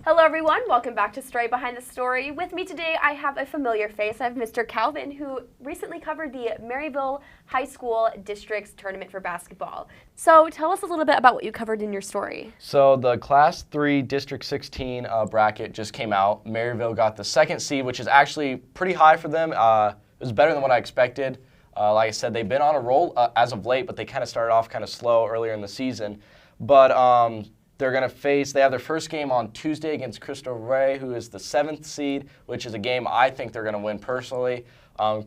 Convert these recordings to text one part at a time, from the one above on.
Hello everyone, welcome back to Story Behind the Story. With me today I have a familiar face. I have Mr. Calvin, who recently covered the Maryville High School District's tournament for basketball. So tell us a little bit about what you covered in your story. So the Class 3 District 16 bracket just came out. Maryville got the second seed, which is actually pretty high for them. It was better than what I expected. Like I said, they've been on a roll as of late, but they kind of started off kind of slow earlier in the season. But they're going to they have their first game on Tuesday against Cristo Rey, who is the 7th seed, which is a game I think they're going to win personally.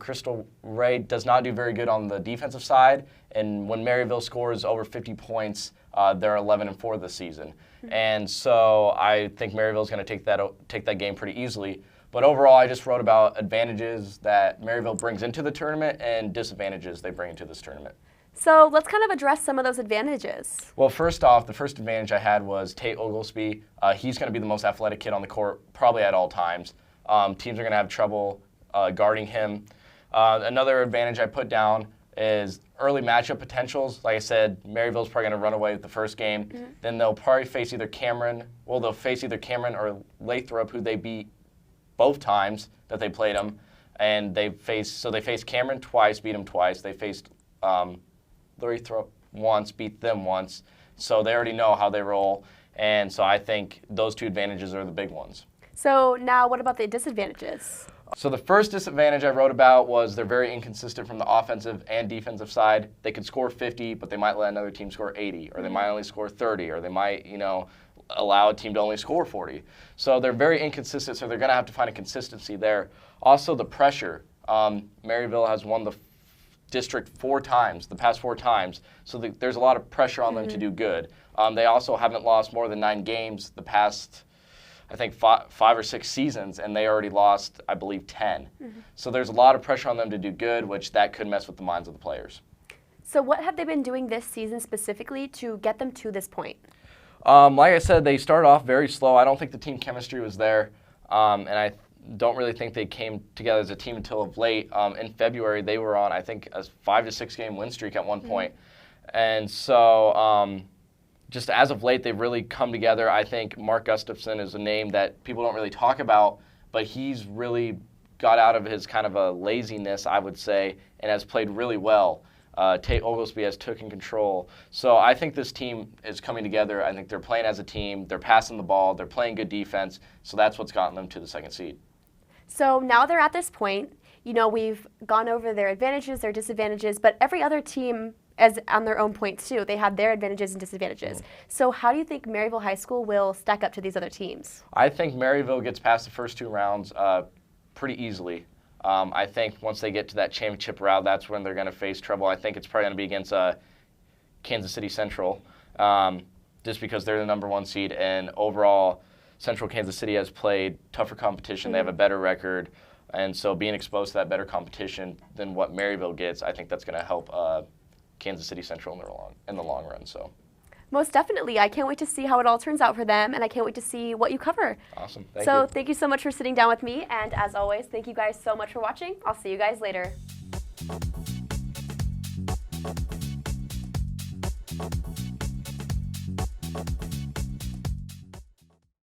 Cristo Rey does not do very good on the defensive side, and when Maryville scores over 50 points, they're 11-4 this season. And so I think Maryville is going to take that game pretty easily. But overall, I just wrote about advantages that Maryville brings into the tournament and disadvantages they bring into this tournament. So let's kind of address some of those advantages. Well, first off, the first advantage I had was Tate Oglesby. He's going to be the most athletic kid on the court probably at all times. Teams are going to have trouble guarding him. Another advantage I put down is early matchup potentials. Like I said, Maryville's probably going to run away with the first game. Then they'll probably face either Cameron or Lathrop, who they beat both times that they played them. And they faced Cameron twice, beat him twice. They faced Lathrop once, beat them once, so they already know how they roll, and so I think those two advantages are the big ones. So now what about the disadvantages? So the first disadvantage I wrote about was they're very inconsistent from the offensive and defensive side. They could score 50, but they might let another team score 80, or they might only score 30, or they might, allow a team to only score 40. So they're very inconsistent, so they're going to have to find a consistency there. Also, the pressure. Maryville has won the district the past four times, so there's a lot of pressure on them to do good. They also haven't lost more than 9 games the past, I think, 5 or 6 seasons, and they already lost, I believe, 10. So there's a lot of pressure on them to do good, which that could mess with the minds of the players. So what have they been doing this season specifically to get them to this point? Like I said, they started off very slow. I don't think the team chemistry was there, and I don't really think they came together as a team until of late. In February, they were on, I think, a 5 to 6 game win streak at one point. And so just as of late, they've really come together. I think Mark Gustafson is a name that people don't really talk about, but he's really got out of his kind of a laziness, I would say, and has played really well. Tate Oglesby has taken control. So I think this team is coming together. I think they're playing as a team. They're passing the ball. They're playing good defense. So that's what's gotten them to the second seed. So now they're at this point. We've gone over their advantages, their disadvantages, but every other team is on their own point too. They have their advantages and disadvantages. So how do you think Maryville High School will stack up to these other teams? I think Maryville gets past the first 2 rounds pretty easily. I think once they get to that championship round, that's when they're going to face trouble. I think it's probably going to be against Kansas City Central, just because they're the #1 seed, and overall, Central Kansas City has played tougher competition. They have a better record, and so being exposed to that better competition than what Maryville gets, I think that's going to help Kansas City Central in the long run. So. Most definitely. I can't wait to see how it all turns out for them, and I can't wait to see what you cover. Awesome. Thank you. Thank you so much for sitting down with me, and as always, thank you guys so much for watching. I'll see you guys later.